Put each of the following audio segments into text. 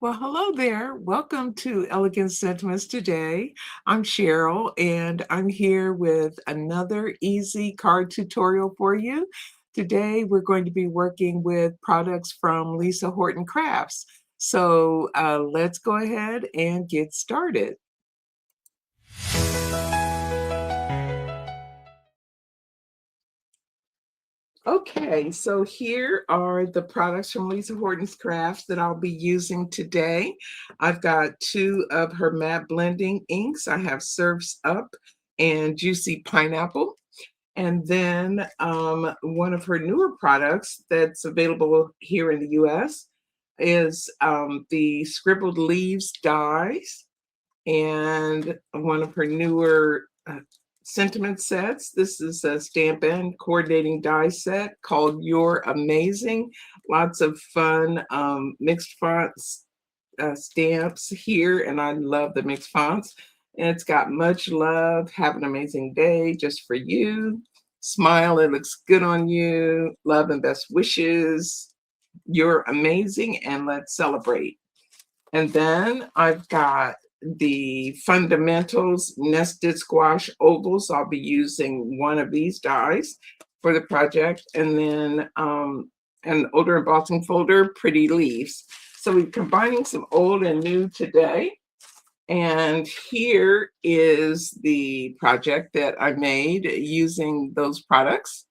Well, hello there. Welcome to Elegant Sentiments Today. I'm Cheryl, and I'm here with another easy card tutorial for you. Today, we're going to be working with products from Lisa Horton Crafts. So let's go ahead and get started. Okay, so here are the products from Lisa Horton's Crafts that I'll be using today. I've got two of her matte blending inks. I have Surf's Up and Juicy Pineapple. And then one of her newer products that's available here in the US is the Scribbled Leaves Dies, and one of her newer sentiment sets. This is a Stampin' coordinating die set called You're Amazing. Lots of fun mixed fonts stamps here, and I love the mixed fonts. And it's got much love. Have an amazing day just for you. Smile, it looks good on you. Love and best wishes. You're amazing, and let's celebrate. And then I've got the Fundamentals Nested Squash Ovals. I'll be using one of these dies for the project. And then an older embossing folder, Pretty Leaves. So we're combining some old and new today. And here is the project that I made using those products.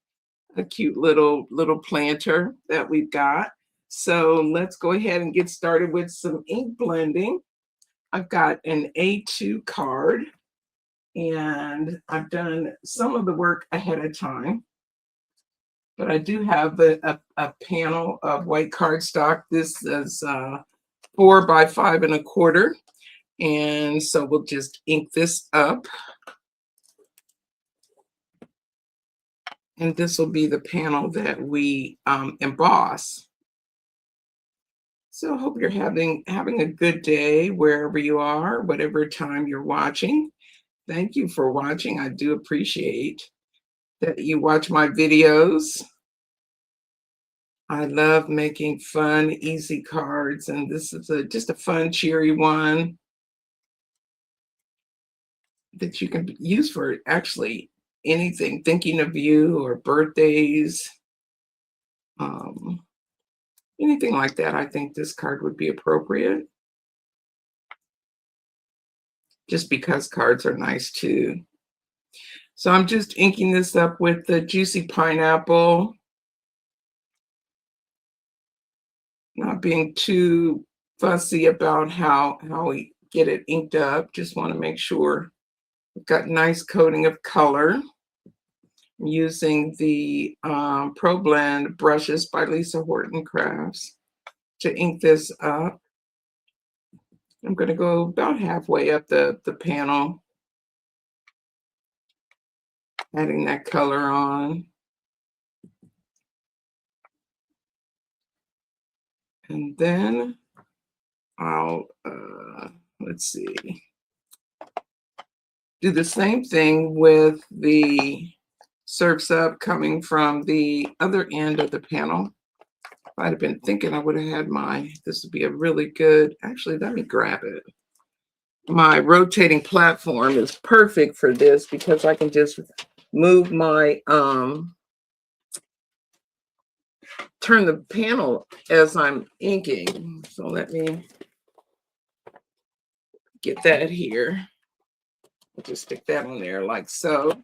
A cute little planter that we've got. So let's go ahead and get started with some ink blending. I've got an A2 card, and I've done some of the work ahead of time, but I do have a panel of white cardstock. This is 4 by 5 1/4, and so we'll just ink this up, and this will be the panel that we emboss. So I hope you're having a good day wherever you are, whatever time you're watching. Thank you for watching. I do appreciate that you watch my videos. I love making fun, easy cards, and this is just a fun, cheery one that you can use for actually anything, thinking of you or birthdays, um, anything like that. I think this card would be appropriate, just because cards are nice too. So I'm just inking this up with the Juicy Pineapple, not being too fussy about how we get it inked up. Just want to make sure we've got nice coating of color. I'm using the Pro Blend brushes by Lisa Horton Crafts to ink this up. I'm going to go about halfway up the panel, adding that color on. And then I'll, let's see, do the same thing with the Surf's Up coming from the other end of the panel. If I'd have been thinking I would have had this would be a really good, actually, let me grab it. My rotating platform is perfect for this because I can just move my, turn the panel as I'm inking. So let me get that here. I'll just stick that on there like so.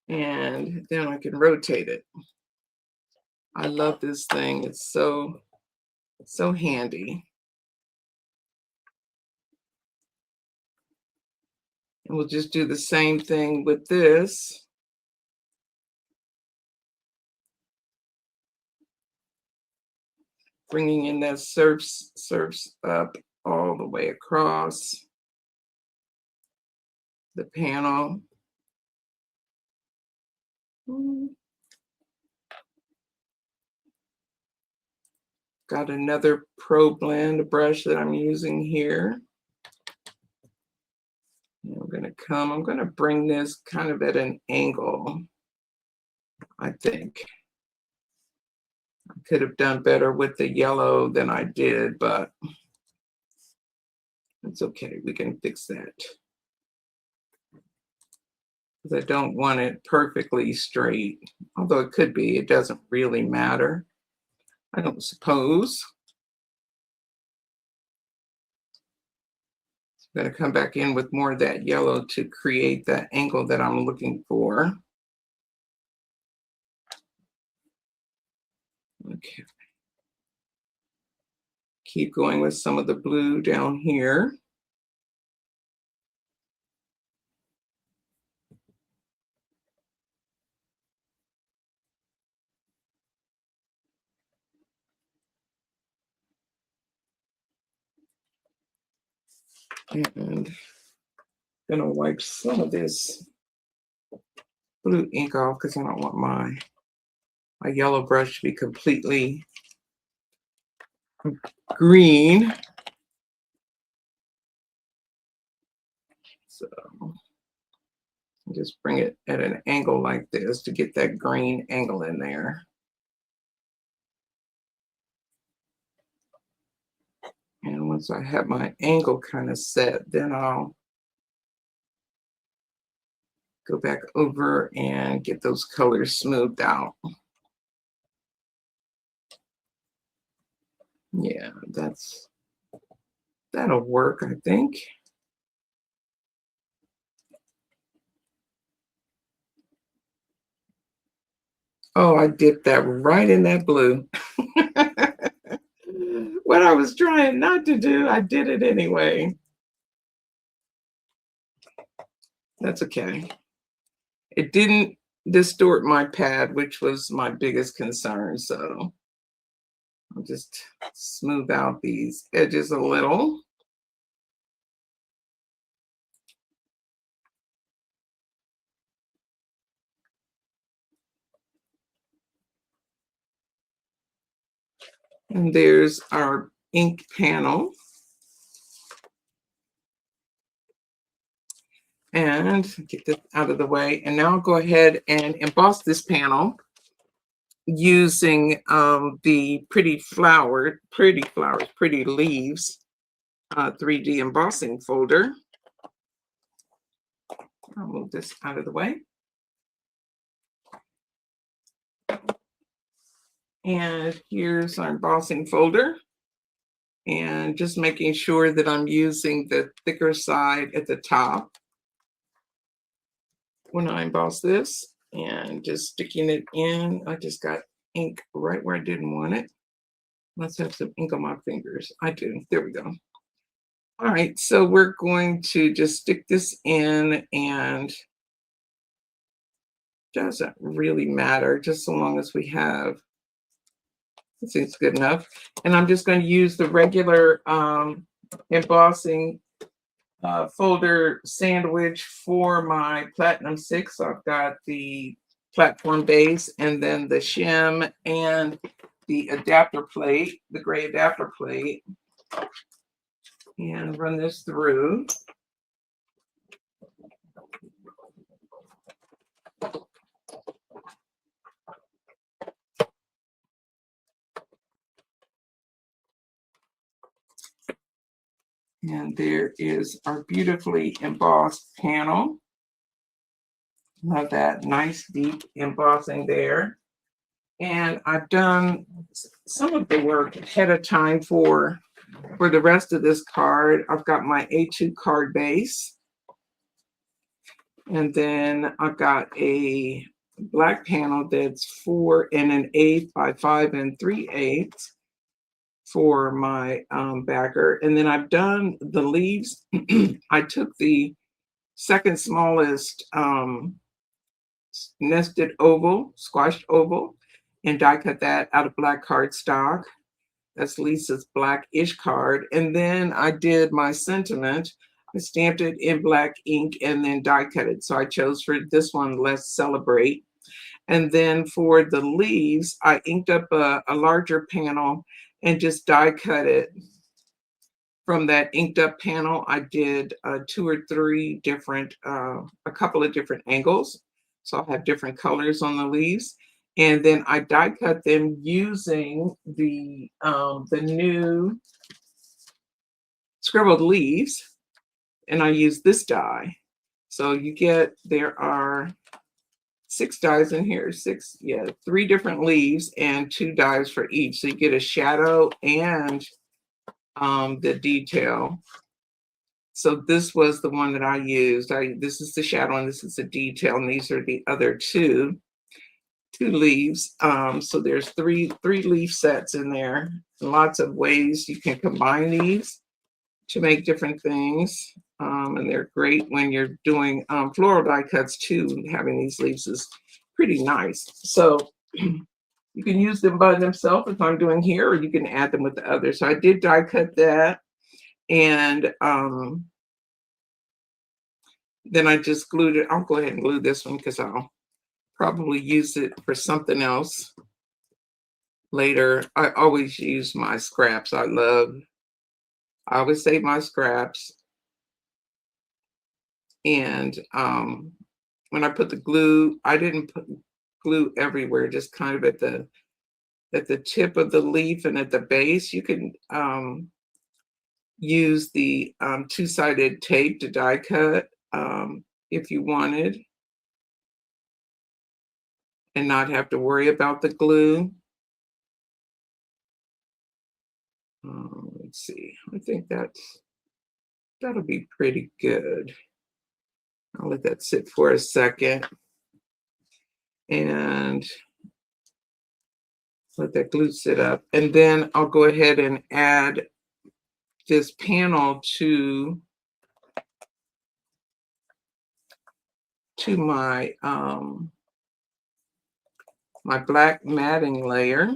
And then I can rotate it. I love this thing. It's so handy. And we'll just do the same thing with this. Bringing in that surfs up all the way across the panel. Got another Pro Blend brush that I'm using here. And I'm going to bring this kind of at an angle, I think. Could have done better with the yellow than I did, but it's okay. We can fix that. Because I don't want it perfectly straight. Although it could be, it doesn't really matter, I don't suppose. I'm going to come back in with more of that yellow to create that angle that I'm looking for. Okay. Keep going with some of the blue down here. And I'm gonna wipe some of this blue ink off because I don't want my yellow brush to be completely green. So just bring it at an angle like this to get that green angle in there. And once I have my angle kind of set, then I'll go back over and get those colors smoothed out. Yeah, that'll work, I think. Oh, I dipped that right in that blue. What I was trying not to do, I did it anyway. That's okay. It didn't distort my pad, which was my biggest concern. So I'll just smooth out these edges a little. And there's our ink panel. And get this out of the way. And now I'll go ahead and emboss this panel using the Pretty Leaves 3D embossing folder. I'll move this out of the way. And here's our embossing folder. And just making sure that I'm using the thicker side at the top when I emboss this, and just sticking it in. I just got ink right where I didn't want it. Must have some ink on my fingers. I do. There we go. All right, so we're going to just stick this in, and doesn't really matter, just so long as we have, I think it's good enough. And I'm just going to use the regular embossing folder sandwich for my Platinum 6. So I've got the platform base and then the shim and the adapter plate, the gray adapter plate, and run this through. And there is our beautifully embossed panel. Love that nice deep embossing there. And I've done some of the work ahead of time for the rest of this card. I've got my A2 card base. And then I've got a black panel that's 4 1/8 by 5 3/8 for my backer. And then I've done the leaves. I took the second smallest nested oval, squashed oval, and die cut that out of black cardstock. That's Lisa's Black-ish card. And then I did my sentiment. I stamped it in black ink and then die cut it. So I chose for this one, Let's Celebrate. And then for the leaves, I inked up a larger panel and just die cut it. From that inked up panel, I did 2 or 3 different, a couple of different angles. So I'll have different colors on the leaves. And then I die cut them using the new Scribbled Leaves, and I use this die. So there are 6 dies in here, 6, yeah, 3 different leaves and 2 dies for each. So you get a shadow and the detail. So this was the one that I used. This is the shadow and this is the detail, and these are the other two leaves. So there's three leaf sets in there. Lots of ways you can combine these to make different things. And they're great when you're doing floral die cuts too. Having these leaves is pretty nice. So you can use them by themselves if I'm doing here, or you can add them with the others. So I did die cut that, and then I just glued it. I'll go ahead and glue this one because I'll probably use it for something else later. I always use my scraps. I always save my scraps. And when I put the glue, I didn't put glue everywhere, just kind of at the tip of the leaf and at the base. You can use the two-sided tape to die cut if you wanted, and not have to worry about the glue. Let's see, I think that'll be pretty good. I'll let that sit for a second and let that glue sit up. And then I'll go ahead and add this panel to my my black matting layer.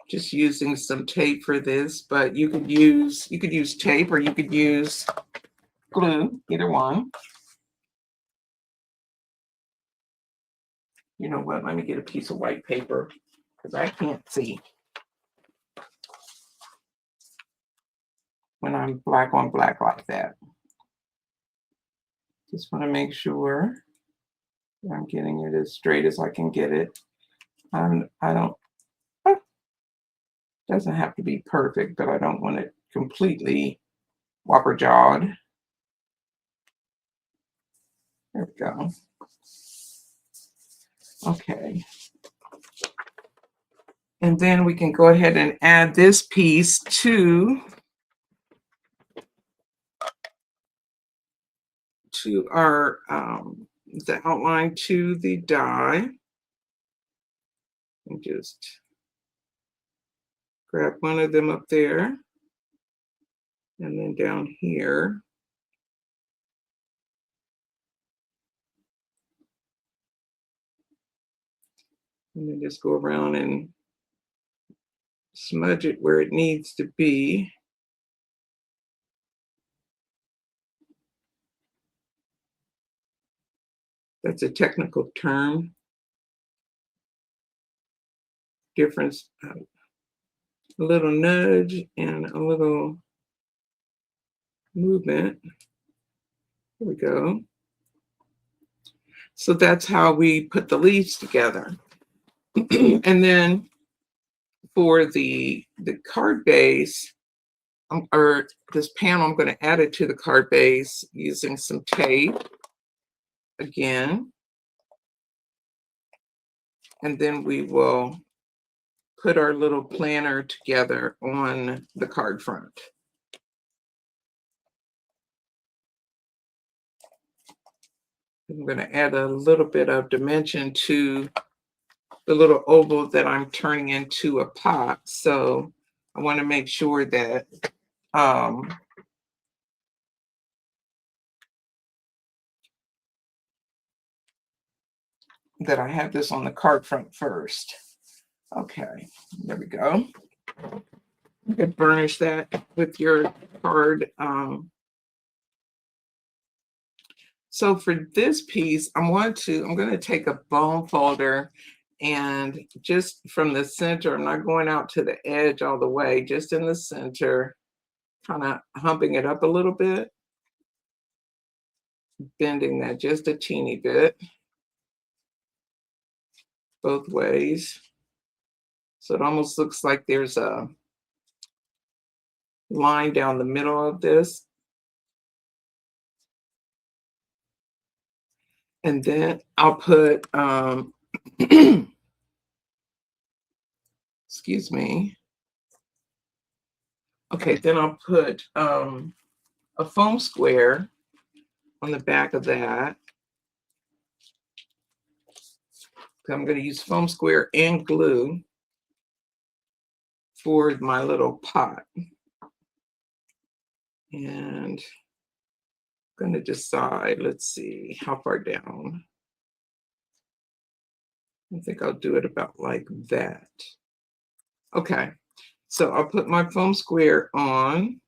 Just using some tape for this, but you could use tape or you could use glue, either one. You know what? Let me get a piece of white paper because I can't see when I'm black on black like that. Just want to make sure that I'm getting it as straight as I can get it. Doesn't have to be perfect, but I don't want it completely whopper jawed. There we go. Okay. And then we can go ahead and add this piece to our the outline to the die. And just grab one of them up there, and then down here. And then just go around and smudge it where it needs to be. That's a technical term. Difference, a little nudge and a little movement. There we go. So that's how we put the leaves together. And then for the card base, or this panel, I'm going to add it to the card base using some tape again. And then we will put our little planner together on the card front. I'm going to add a little bit of dimension to the little oval that I'm turning into a pot. So I want to make sure that that I have this on the card front first. Okay, there we go. You could burnish that with your card. So for this piece, I'm going to take a bone folder, and just from the center, I'm not going out to the edge all the way, just in the center, kind of humping it up a little bit. bending that just a teeny bit both ways. So it almost looks like there's a line down the middle of this. And then I'll put, excuse me. Okay, then I'll put a foam square on the back of that. I'm going to use foam square and glue for my little pot. And I'm going to decide, let's see, how far down. I think I'll do it about like that. Okay, so I'll put my foam square on,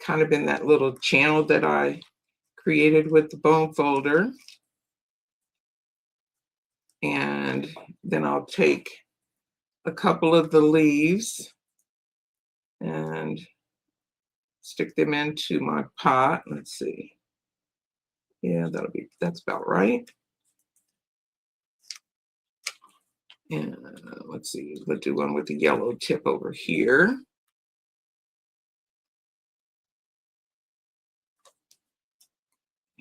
kind of in that little channel that I created with the bone folder. And then I'll take a couple of the leaves and stick them into my pot. Let's see. Yeah, that's about right. And let's see, let's do one with the yellow tip over here.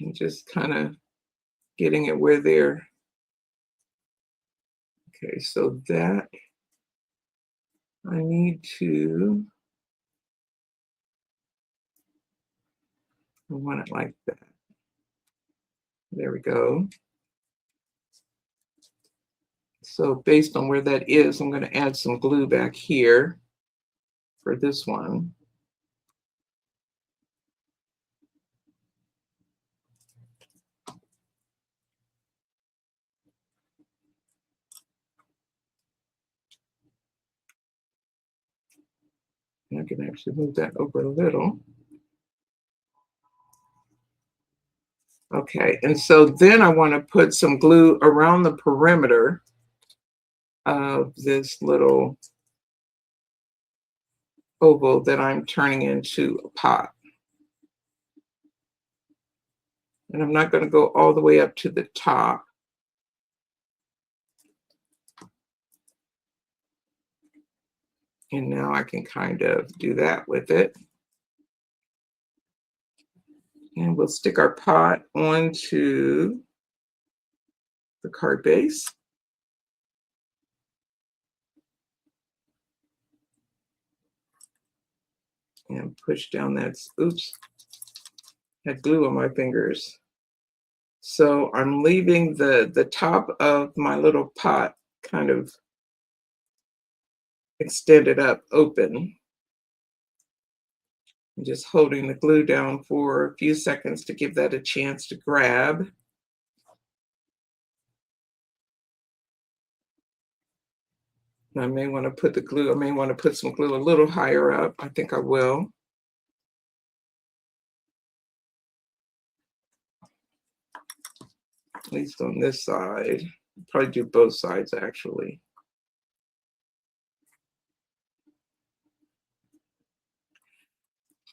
And just kind of getting it where they're, okay, so that I need to, I want it like that. There we go. So based on where that is, I'm going to add some glue back here for this one. And I can actually move that over a little. Okay, and so then I want to put some glue around the perimeter of this little oval that I'm turning into a pot. And I'm not going to go all the way up to the top. And now I can kind of do that with it. And we'll stick our pot onto the card base. And push down that, oops, had glue on my fingers. So I'm leaving the top of my little pot kind of extended up open. I'm just holding the glue down for a few seconds to give that a chance to grab. I may want to put I may want to put some glue a little higher up. I think I will. At least on this side. Probably do both sides actually.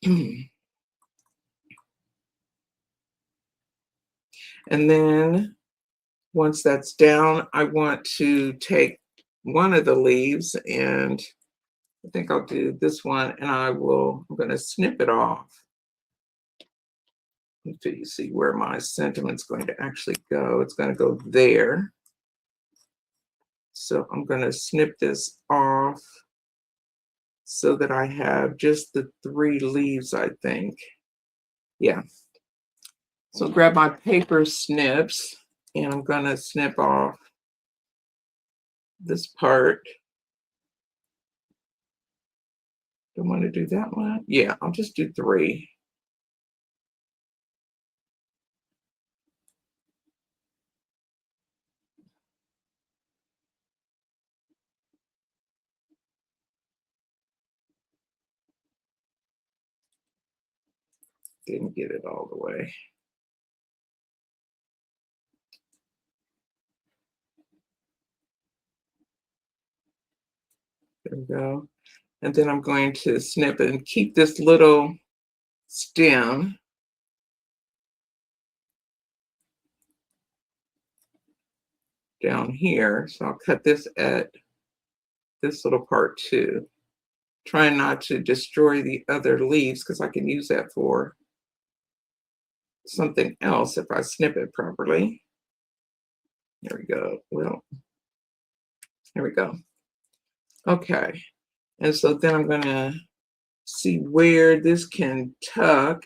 And then once that's down, I want to take one of the leaves, and I think I'll do this one, and I'm going to snip it off until you see where my sentiment's going to actually go. It's going to go there. So I'm going to snip this off so that I have just the 3 leaves, I think. Yeah. So grab my paper snips, and I'm going to snip off this part. Do I want to do that one? Yeah, I'll just do 3. Didn't get it all the way. There we go. And then I'm going to snip and keep this little stem down here. So I'll cut this at this little part too. Trying not to destroy the other leaves because I can use that for something else if I snip it properly. There we go. Well, there we go. Okay. And so then I'm going to see where this can tuck.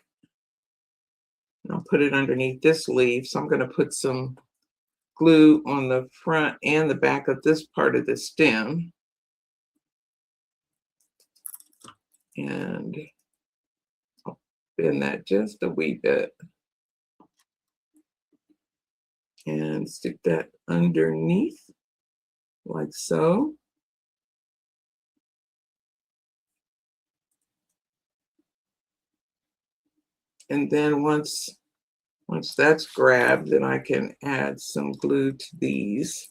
And I'll put it underneath this leaf. So I'm going to put some glue on the front and the back of this part of the stem. And I'll bend that just a wee bit. And stick that underneath like so. And then once that's grabbed, then I can add some glue to these,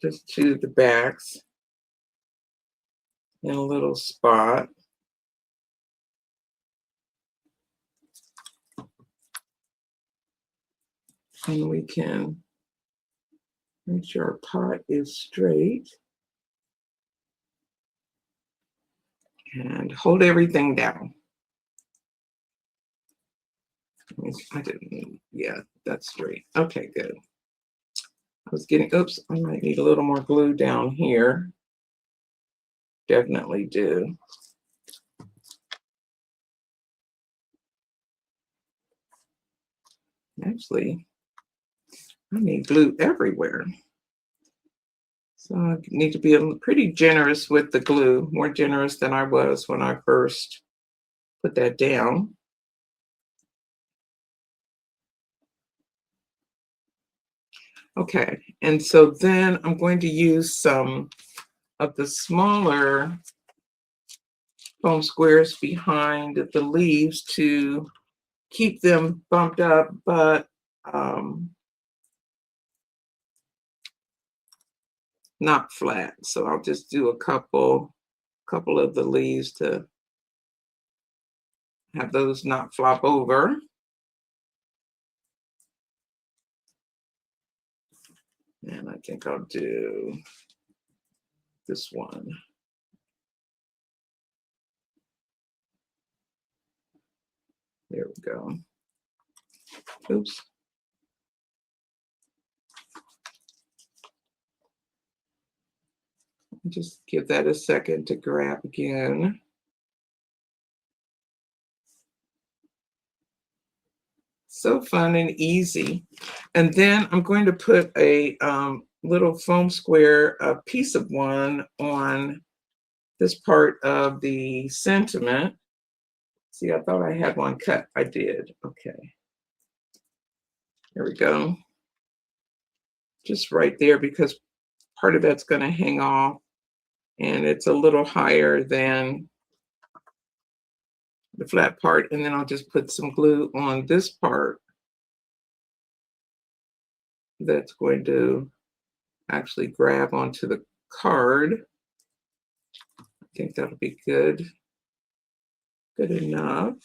just to the backs in a little spot. And we can make sure our pot is straight and hold everything down. I didn't, yeah, that's straight. Okay, good. I was getting, oops, I might need a little more glue down here. Definitely do. Actually, I need glue everywhere. So I need to be pretty generous with the glue, more generous than I was when I first put that down. Okay, and so then I'm going to use some of the smaller foam squares behind the leaves to keep them bumped up, but not flat. So I'll just do a couple of the leaves to have those not flop over. And I think I'll do this one. There we go. Oops. Just give that a second to grab again. So fun and easy. And then I'm going to put a little foam square, a piece of one on this part of the sentiment. See, I thought I had one cut. I did. Okay. There we go. Just right there because part of that's going to hang off and it's a little higher than the flat part. And then I'll just put some glue on this part that's going to actually grab onto the card. I think that'll be good. Good enough.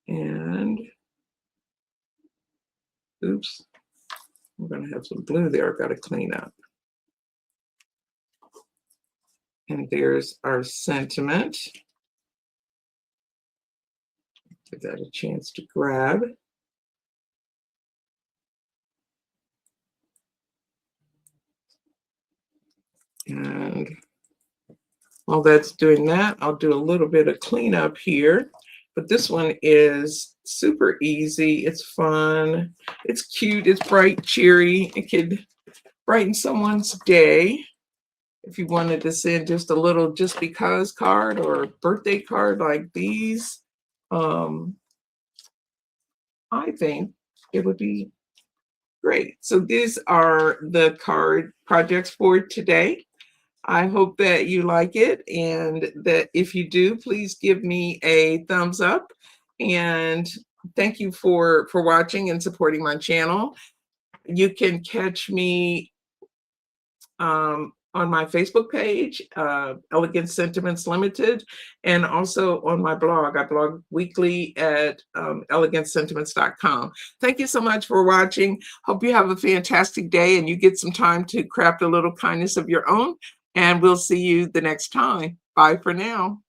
And oops, I'm going to have some glue there. I've got to clean up. And there's our sentiment. Give that a chance to grab. And while that's doing that, I'll do a little bit of cleanup here. But this one is super easy. It's fun. It's cute. It's bright, cheery. It could brighten someone's day. If you wanted to send just a little just because card or a birthday card like these, I think it would be great. So these are the card projects for today. I hope that you like it, and that if you do, please give me a thumbs up. And thank you for watching and supporting my channel. You can catch me on on my Facebook page, Elegant Sentiments Limited, and also on my blog. I blog weekly at elegantsentiments.com. Thank you so much for watching. Hope you have a fantastic day and you get some time to craft a little kindness of your own. And we'll see you the next time. Bye for now.